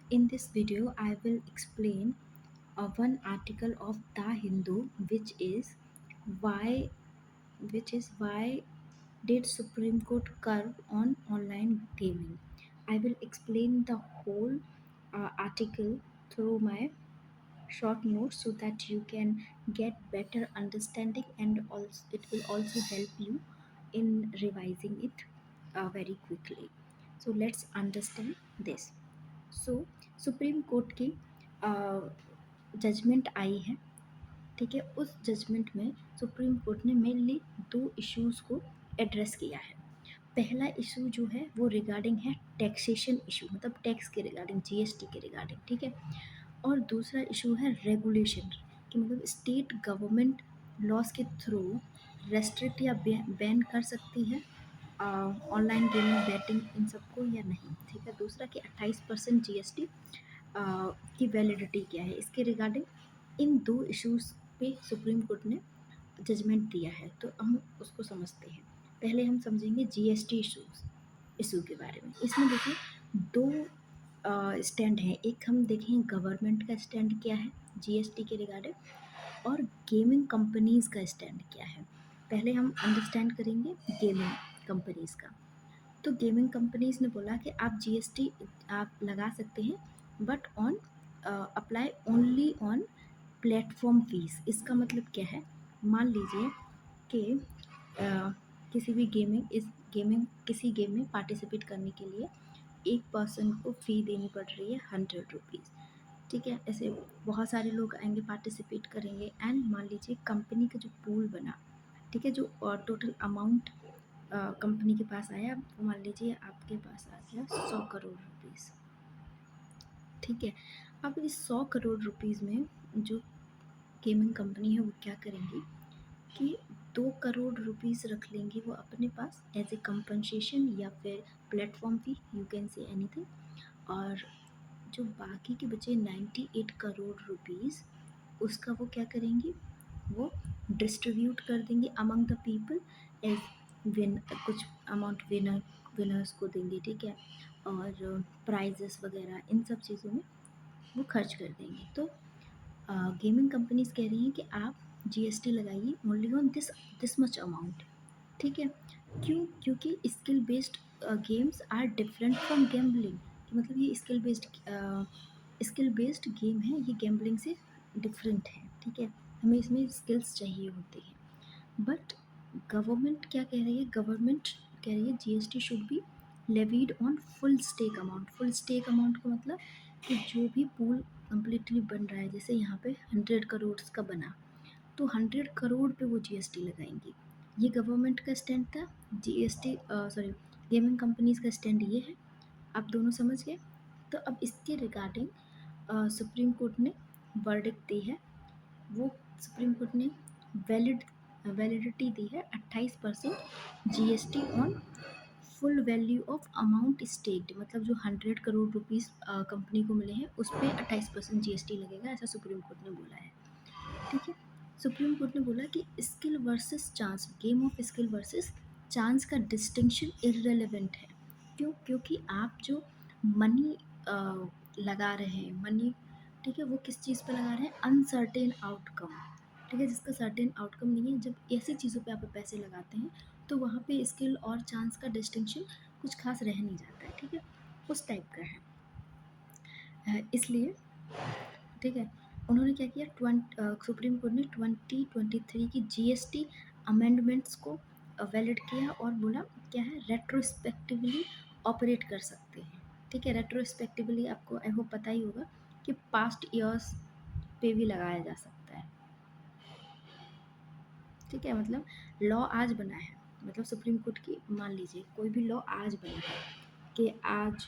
In this video, I will explain one article of The Hindu, why, why did Supreme Court curb on online gaming. I will explain the whole article through my short notes so that you can get better understanding, and also it will also help you in revising it very quickly. So let's understand this. So supreme court की judgement आई है। ठीक है, उस judgement में supreme court ने mainly दो issues को address किया है। पहला इशू जो है वो रिगार्डिंग है टैक्सेशन इशू, मतलब टैक्स के रिगार्डिंग, जीएसटी के रिगार्डिंग। ठीक है, और दूसरा इशू है रेगुलेशन, कि मतलब स्टेट गवर्नमेंट लॉस के थ्रू रेस्ट्रिक्ट या बैन कर सकती है ऑनलाइन गेमिंग, बैटिंग, इन सबको या नहीं। ठीक है, दूसरा कि 28% जीएसटी की वैलिडिटी क्या है, इसके रिगार्डिंग इन दो इश्यूज पे सुप्रीम कोर्ट ने जजमेंट दिया है। तो हम उसको समझते हैं। पहले हम समझेंगे जीएसटी इशू के बारे में। इसमें देखिए दो स्टैंड हैं। एक हम देखें गवर्नमेंट का स्टैंड क्या है जीएसटी के रिगार्डिंग, और गेमिंग कंपनीज का स्टैंड क्या है। पहले हम अंडरस्टैंड करेंगे गेमिंग कंपनीज का। तो गेमिंग कंपनीज ने बोला कि आप जीएसटी आप लगा सकते हैं, but on apply only on platform fees. इसका मतलब क्या है, मान लीजिए कि किसी भी किसी गेम में पार्टिसिपेट करने के लिए एक पर्सन को फ़ी देनी पड़ रही है 100 रुपीज़। ठीक है, ऐसे बहुत सारे लोग आएंगे, पार्टिसिपेट करेंगे, एंड मान लीजिए कंपनी का जो पूल बना, ठीक है, जो टोटल अमाउंट कंपनी के पास आया, वो मान लीजिए आपके पास आ गया 100 करोड़ रुपीज़। ठीक है, अब इस 100 करोड़ रुपीज़ में जो गेमिंग कंपनी है वो क्या करेंगी कि 2 करोड़ रुपीज़ रख लेंगी वो अपने पास एज ए कंपनसेशन, या फिर platform fee, you can say anything. और जो बाकी के बचे 98 करोड़ रुपीज़, उसका वो क्या करेंगी, वो डिस्ट्रीब्यूट कर देंगे among the people as win, कुछ अमाउंट विनर्स को देंगे। ठीक है, और प्राइजेस वगैरह इन सब चीज़ों में वो खर्च कर देंगे। तो गेमिंग कंपनीज कह रही हैं कि आप जीएसटी लगाइए only on this much amount. ठीक है, क्यों? क्योंकि games are different from gambling. मतलब ये स्किल बेस्ड गेम है, ये गैम्बलिंग से डिफरेंट है। ठीक है, हमें इसमें स्किल्स चाहिए होती हैं। बट गवर्नमेंट क्या कह रही है, गवर्नमेंट कह रही है GST should be levied on full stake amount. Full stake amount का मतलब कि जो भी पूल कम्प्लीटली बन रहा है, जैसे यहाँ पे 100 करोड़ का बना, तो 100 करोड़ पे वो जीएसटी लगाएंगी। ये गवर्नमेंट का स्टैंड था। जीएसटी सॉरी, गेमिंग कंपनीज का स्टैंड ये है। आप दोनों समझ गए। तो अब इसके रिगार्डिंग सुप्रीम कोर्ट ने वर्डिक्ट दी है। वो सुप्रीम कोर्ट ने वैलिडिटी दी है 28% GST on full value of amount stacked. मतलब जो 100 करोड़ रुपीज़ कंपनी को मिले हैं उस पर 28% जीएसटी लगेगा, ऐसा सुप्रीम कोर्ट ने बोला है। ठीक है, सुप्रीम कोर्ट ने बोला कि skill versus chance, game of skill versus chance का डिस्टिंक्शन इररेलेवेंट है। क्यों? क्योंकि आप जो मनी लगा रहे हैं, मनी, ठीक है, वो किस चीज़ पर लगा रहे हैं, अनसर्टेन आउटकम। ठीक है, जिसका सर्टेन आउटकम नहीं है। जब ऐसी चीज़ों पे आप पैसे लगाते हैं तो वहाँ पे स्किल और चांस का डिस्टिंक्शन कुछ खास रह नहीं जाता है। ठीक है, उस टाइप का है। इसलिए ठीक है, उन्होंने क्या किया, सुप्रीम कोर्ट ने 2023 की जीएसटी अमेंडमेंट्स को वैलिड किया और बोला क्या है, रेट्रोस्पेक्टिवली ऑपरेट कर सकते हैं। ठीक है, रेट्रोस्पेक्टिवली आपको आई होप पता ही होगा कि पास्ट ईयर्स पे भी लगाया जा सकता है। ठीक है, मतलब लॉ आज बना है, मतलब सुप्रीम कोर्ट की, मान लीजिए कोई भी लॉ आज बना है कि आज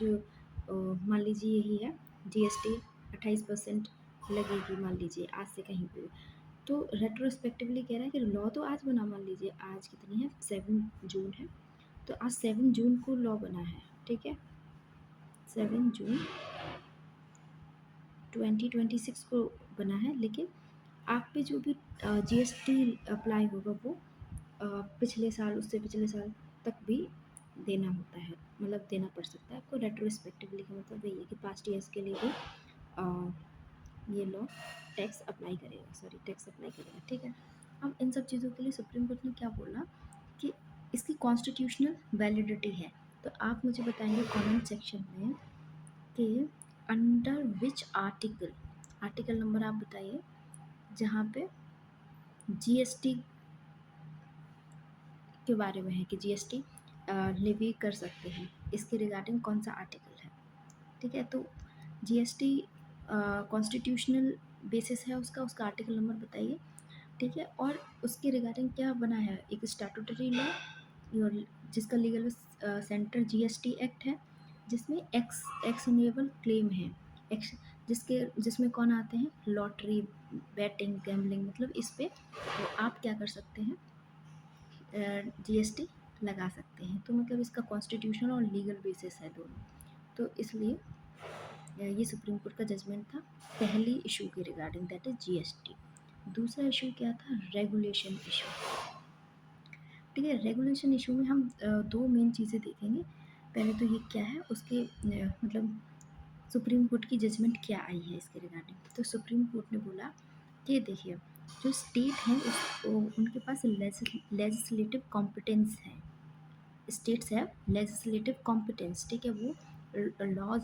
मान लीजिए यही है, जीएसटी 28% लगेगी, मान लीजिए आज से कहीं पे भी। तो रेट्रोस्पेक्टिवली कह रहा है कि लॉ तो आज बना, मान लीजिए आज कितनी है, 7 जून है, तो आज 7 जून को लॉ बना है। ठीक है, 7 जून 2026 को बना है, लेकिन आप पे जो भी जीएसटी अप्लाई होगा वो पिछले साल, उससे पिछले साल तक भी देना होता है, मतलब देना पड़ सकता है आपको रेट्रोस्पेक्टिवली, का मतलब वही है कि पास्ट ईयर्स के लिए भी अ, ये लॉ टैक्स अप्लाई करेगा, ठीक है। अब इन सब चीज़ों के लिए सुप्रीम कोर्ट ने क्या बोला कि इसकी कॉन्स्टिट्यूशनल वैलिडिटी है। तो आप मुझे बताएंगे कमेंट सेक्शन में कि under which article, article number आप बताइए जहाँ पे जीएसटी के बारे में है कि जीएसटी लेवी कर सकते हैं, इसके रिगार्डिंग कौन सा आर्टिकल है, ठीक है। तो जीएसटी कॉन्स्टिट्यूशनल बेसिस है उसका, उसका आर्टिकल नंबर बताइए, ठीक है। और उसके रिगार्डिंग क्या बना है, एक स्टैट्यूटरी लॉ जिसका लीगल सेंटर जीएसटी एक्ट है, जिसमें एक्शनेबल क्लेम है, एक्स जिसमें कौन आते हैं, लॉटरी, बैटिंग, गैम्बलिंग, मतलब इस पे तो आप क्या कर सकते हैं, जीएसटी लगा सकते हैं। तो मतलब इसका कॉन्स्टिट्यूशन और लीगल बेसिस है दोनों। तो इसलिए ये सुप्रीम कोर्ट का जजमेंट था पहली इशू के रिगार्डिंग, दैट इज जीएसटी। दूसरा इशू क्या था, रेगुलेशन इशू, ठीक है। रेगुलेशन इशू में हम दो मेन चीज़ें देखेंगे। पहले तो ये क्या है, उसके मतलब सुप्रीम कोर्ट की जजमेंट क्या आई है इसके रिगार्डिंग। तो सुप्रीम कोर्ट ने बोला कि देखिए जो स्टेट हैं उनके पास लेजिस्लेटिव कॉम्पिटेंस है, स्टेट्स हैव लेजिस्लेटिव कॉम्पिटेंस, ठीक है, वो लॉज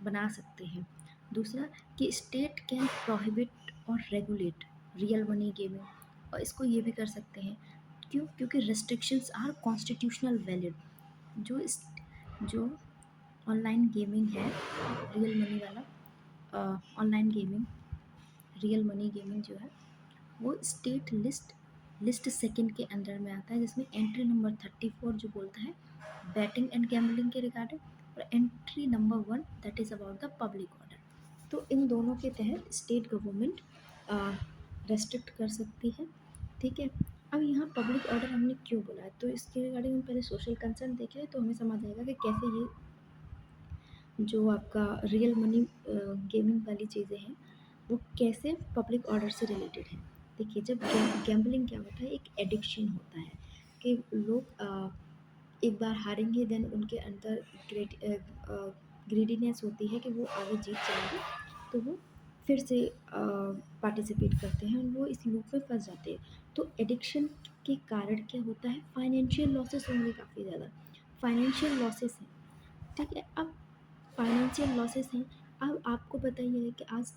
बना सकते हैं। दूसरा कि स्टेट कैन प्रोहिबिट और रेगुलेट रियल मनी गेमिंग, और इसको ये भी कर सकते हैं, क्यों, क्योंकि रेस्ट्रिक्शंस आर कॉन्स्टिट्यूशनल वैलिड। जो ऑनलाइन गेमिंग है, रियल मनी वाला online gaming, real money gaming जो है वो स्टेट लिस्ट सेकंड के अंडर में आता है, जिसमें एंट्री नंबर 34 जो बोलता है बैटिंग एंड गैम्बलिंग के रिगार्डिंग, और entry number 1 that is about the public order. तो इन दोनों के तहत स्टेट गवर्नमेंट रेस्ट्रिक्ट कर सकती है, ठीक है। अब यहाँ पब्लिक ऑर्डर हमने क्यों बोला है, तो इसके रिगार्डिंग हम पहले सोशल कंसर्न देखें तो हमें समझ आएगा कि कैसे ये जो आपका रियल मनी गेमिंग वाली चीज़ें हैं वो कैसे पब्लिक ऑर्डर से रिलेटेड है। देखिए जब गैम्बलिंग क्या होता है, एक एडिक्शन होता है कि लोग एक बार हारेंगे, देन उनके अंदर ग्रीडीनेस होती है कि वो आगे जीत जाएंगे, तो वो फिर से पार्टिसिपेट करते हैं और वो इस लूप में फंस जाते हैं। तो एडिक्शन के कारण क्या होता है, फाइनेंशियल लॉसेस होंगे, काफ़ी ज़्यादा फाइनेंशियल लॉसेस हैं, ठीक है। अब फाइनेंशियल लॉसेस हैं, अब आपको बताइए कि आज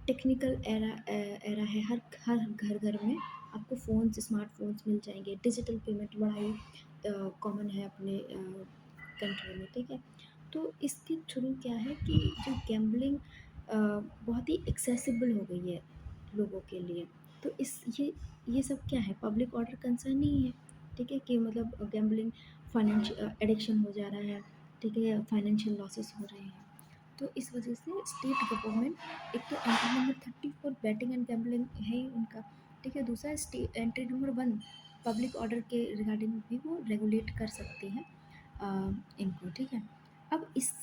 टेक्निकल एरा है, हर हर घर घर में आपको फ़ोन्स, स्मार्टफोन्स मिल जाएंगे, डिजिटल पेमेंट बड़ा ही कॉमन है अपने कंट्री में, ठीक है। तो इसके थ्रू क्या है कि जो गैम्बलिंग बहुत ही एक्सेसिबल हो गई है लोगों के लिए। तो ये सब क्या है, पब्लिक ऑर्डर कंसर्न ही है, ठीक है, कि मतलब गैम्बलिंग फाइनेंशियल एडिक्शन हो जा रहा है, ठीक है, फाइनेंशियल लॉसेस हो रहे हैं। तो इस वजह से स्टेट गवर्नमेंट, एक तो entry number 34 batting and gambling है ही उनका, ठीक है। दूसरा state entry number 1 public order के रिगार्डिंग भी वो रेगुलेट कर सकते हैं इनको, ठीक है। अब इस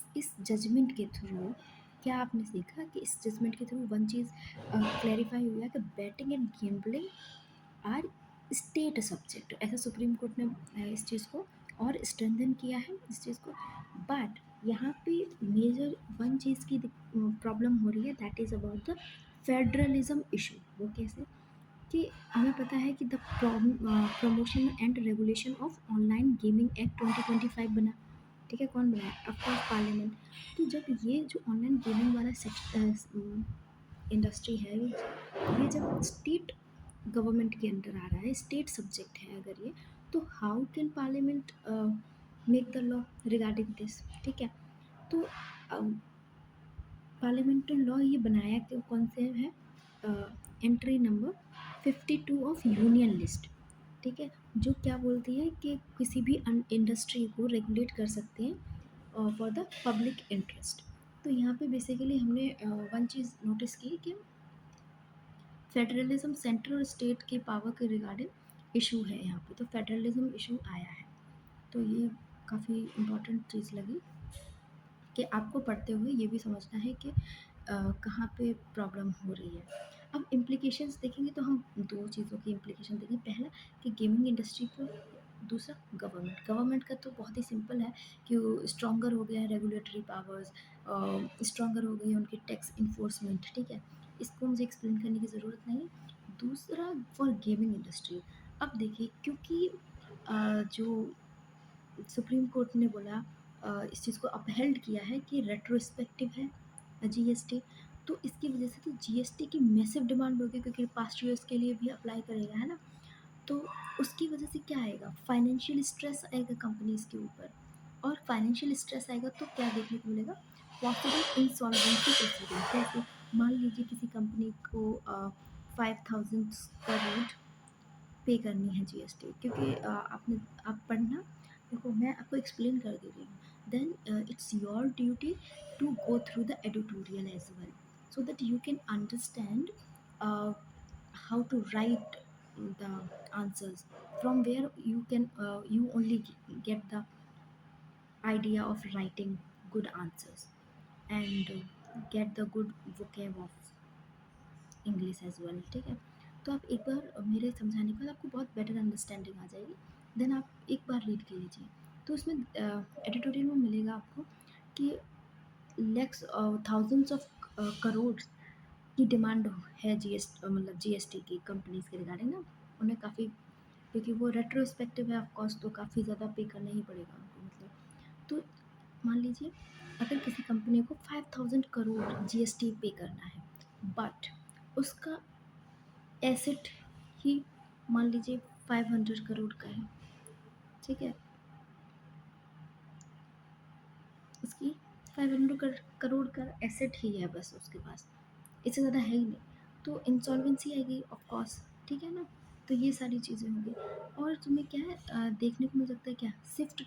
जजमेंट के थ्रू क्या आपने सीखा कि इस जजमेंट के थ्रू वन चीज़ क्लैरिफाई हुआ कि betting and gambling are state subject, ऐसा सुप्रीम कोर्ट ने इस चीज़ को और स्ट्रेंथन किया है इस चीज़ को। बट यहाँ पे मेजर वन चीज़ की प्रॉब्लम हो रही है, that is about the federalism issue. वो कैसे, कि हमें पता है कि the promotion and regulation of online gaming act 2025 बना, ठीक है, कौन बनाया, ऑफकोर्स पार्लियामेंट। तो जब ये जो ऑनलाइन गेमिंग वाला इंडस्ट्री है, ये जब स्टेट गवर्नमेंट के अंडर आ रहा है, स्टेट सब्जेक्ट है अगर ये, तो how can parliament make the law regarding this, ठीक है। तो पार्लियामेंट्री लॉ ये बनाया कि कौन से है, entry number 52 of union list, ठीक है, जो क्या बोलती है कि किसी भी इंडस्ट्री को रेगुलेट कर सकते हैं फॉर द पब्लिक इंटरेस्ट। तो यहाँ पे बेसिकली हमने वन चीज़ नोटिस की कि फेडरलिज्म सेंट्रल और स्टेट के पावर के रिगार्डिंग इशू है यहाँ पे, तो फेडरलिज्म इशू आया है। तो ये काफ़ी इम्पोर्टेंट चीज़ लगी कि आपको पढ़ते हुए ये भी समझना है कि कहाँ पे प्रॉब्लम हो रही है। अब इम्प्लीकेशंस देखेंगे तो हम दो चीज़ों की इम्प्लीकेशन देखेंगे। पहला कि गेमिंग इंडस्ट्री पर दूसरा गवर्नमेंट, गवर्नमेंट का तो बहुत ही सिंपल है कि स्ट्रॉन्गर हो गया है रेगुलेटरी पावर्स, स्ट्रॉन्गर हो गई है उनकी टैक्स इन्फोर्समेंट, ठीक है, इसको मुझे एक्सप्लेन करने की ज़रूरत नहीं है। दूसरा फॉर गेमिंग इंडस्ट्री, अब देखिए क्योंकि जो सुप्रीम कोर्ट ने बोला, इस चीज़ को अपहेल्ड किया है कि रेट्रोस्पेक्टिव है जीएसटी, तो इसकी वजह से तो जीएसटी की मैसिव डिमांड होगी क्योंकि पास्ट ईयर्स के लिए भी अप्लाई करेगा, है ना। तो उसकी वजह से क्या आएगा, फाइनेंशियल स्ट्रेस आएगा कंपनीज के ऊपर, और फाइनेंशियल स्ट्रेस आएगा तो क्या देखने को मिलेगा, पॉसिबल इंसॉल्वेंसी प्रोसीडिंग। कैसे, मान लीजिए किसी कंपनी को 5,000 करोड़ पे करनी है जीएसटी, क्योंकि आपने, आप पढ़ना, देखो मैं आपको एक्सप्लेन कर दे रही हूँ, then it's your duty to go through the editorial as well, so that you can understand how to write the answers, from where you can you only get the idea of writing good answers, and get the good vocab of English as well, ठीक है। तो आप एक बार मेरे समझाने के बाद आपको बहुत बेटर अंडरस्टैंडिंग आ जाएगी, देन आप एक बार रीड कर लीजिए। तो उसमें एडिटोरियल में मिलेगा आपको कि लैक्स थाउजेंड्स ऑफ करोड़ की डिमांड है मतलब जीएसटी की कंपनीज के रिगार्डिंग ना, उन्हें काफ़ी, क्योंकि वो रेट्रोस्पेक्टिव है ऑफ कोर्स, तो काफ़ी ज़्यादा पे करना ही पड़ेगा उनको, मतलब। तो मान लीजिए अगर किसी कंपनी को 5,000 करोड़ जीएसटी पे करना है, बट उसका एसेट ही मान लीजिए 500 करोड़ का है, ठीक है, उसकी 500 करोड़ का एसेट ही है बस उसके पास, इससे ज़्यादा है ही नहीं, तो इंसॉल्वेंसी आएगी ऑफ कोर्स, ठीक है ना। तो ये सारी चीज़ें होंगी, और तुम्हें क्या है देखने को मिल सकता है क्या, shift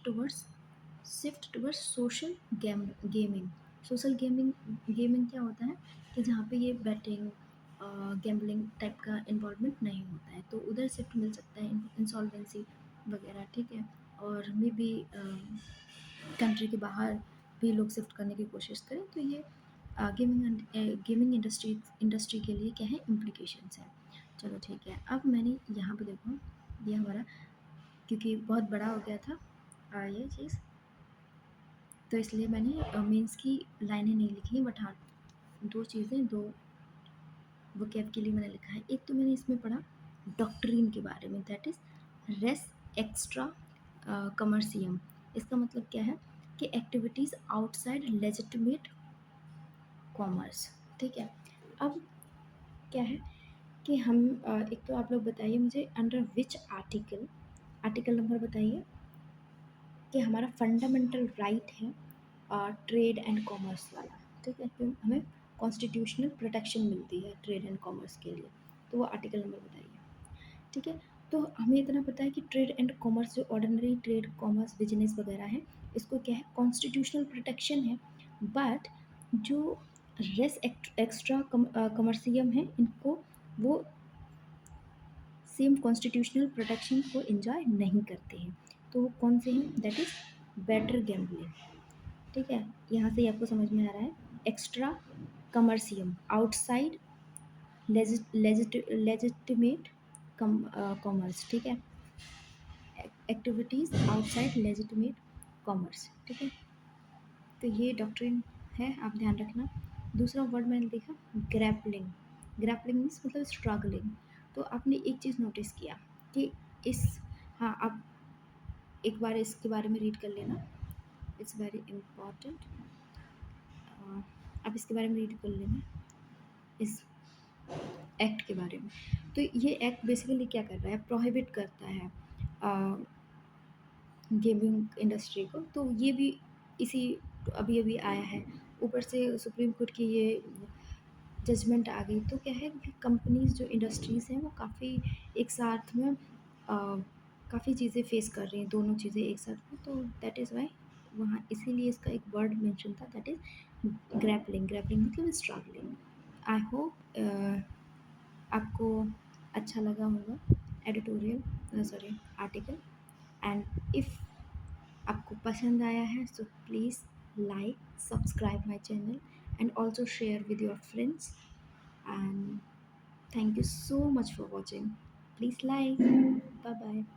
towards social gaming. Social gaming, gaming क्या होता है कि जहाँ पे ये बैटिंग गैम्बलिंग टाइप का इन्वॉल्वमेंट नहीं होता है, तो उधर शिफ्ट मिल सकता है, इंसॉल्वेंसी वगैरह, ठीक है। और मे बी कंट्री के बाहर भी लोग शिफ्ट करने की कोशिश करें, तो ये गेमिंग इंडस्ट्री के लिए क्या है, इम्प्लीकेशंस हैं। चलो ठीक है, अब मैंने यहाँ पे देखो, ये हमारा क्योंकि बहुत बड़ा हो गया था ये चीज़, तो इसलिए मैंने मेंस की लाइनें नहीं लिखी, बट हाँ दो चीज़ें, दो वोकैब के लिए मैंने लिखा है। एक तो मैंने इसमें पढ़ा डॉक्ट्रिन के बारे में, दैट इज़ रेस एक्स्ट्रा कमर्शियम। इसका मतलब क्या है कि एक्टिविटीज़ आउटसाइड लेजिटिमेट कॉमर्स, ठीक है। अब क्या है कि हम एक तो आप लोग बताइए मुझे under which article, article number बताइए, कि हमारा फंडामेंटल राइट है ट्रेड एंड कॉमर्स वाला, ठीक है, क्यों हमें कॉन्स्टिट्यूशनल प्रोटेक्शन मिलती है ट्रेड एंड कॉमर्स के लिए, तो वो आर्टिकल नंबर बताइए, ठीक है। तो हमें इतना पता है कि ट्रेड एंड कॉमर्स, जो ऑर्डिनरी ट्रेड कॉमर्स बिजनेस वगैरह है, इसको क्या है, कॉन्स्टिट्यूशनल प्रोटेक्शन है, बट जो रेस एक्स्ट्रा कमर्शियम है, इनको वो सेम कॉन्स्टिट्यूशनल प्रोटेक्शन को एंजॉय नहीं करते हैं। तो वो कौन से हैं, दैट इज़ बेटर गैम्बलिंग, ठीक है। यहाँ से ही आपको समझ में आ रहा है, एक्स्ट्रा कमर्शियम आउटसाइड लेजिटिमेट कॉमर्स, ठीक है, एक्टिविटीज़ आउटसाइड लेजिटिमेट कॉमर्स, ठीक है। तो ये डॉक्ट्रिन है, आप ध्यान रखना। दूसरा वर्ड मैंने देखा ग्रैपलिंग, ग्रैपलिंग मीन्स मतलब स्ट्रगलिंग। तो आपने एक चीज़ नोटिस किया कि इस, हाँ आप एक बार इसके बारे में रीड कर लेना, इट्स वेरी इम्पॉर्टेंट, आप इसके बारे में रीड कर लेना, इस एक्ट के बारे में। तो ये एक्ट बेसिकली क्या कर रहा है, प्रोहिबिट करता है गेमिंग इंडस्ट्री को, तो ये भी इसी अभी अभी आया है, ऊपर से सुप्रीम कोर्ट की ये जजमेंट आ गई, तो क्या है कि कंपनीज जो इंडस्ट्रीज़ हैं वो काफ़ी एक साथ में काफ़ी चीज़ें फेस कर रही हैं, दोनों चीज़ें एक साथ में, तो दैट इज़ वाई वहाँ इसीलिए इसका एक वर्ड मेंशन था, दैट इज़ ग्रैपलिंग, ग्रैपलिंग मतलब स्ट्रगलिंग। आई होप आपको अच्छा लगा होगा editorial, sorry article, and if आपको पसंद आया है so please like subscribe my channel and also share with your friends, and thank you so much for watching. Please like. Bye bye.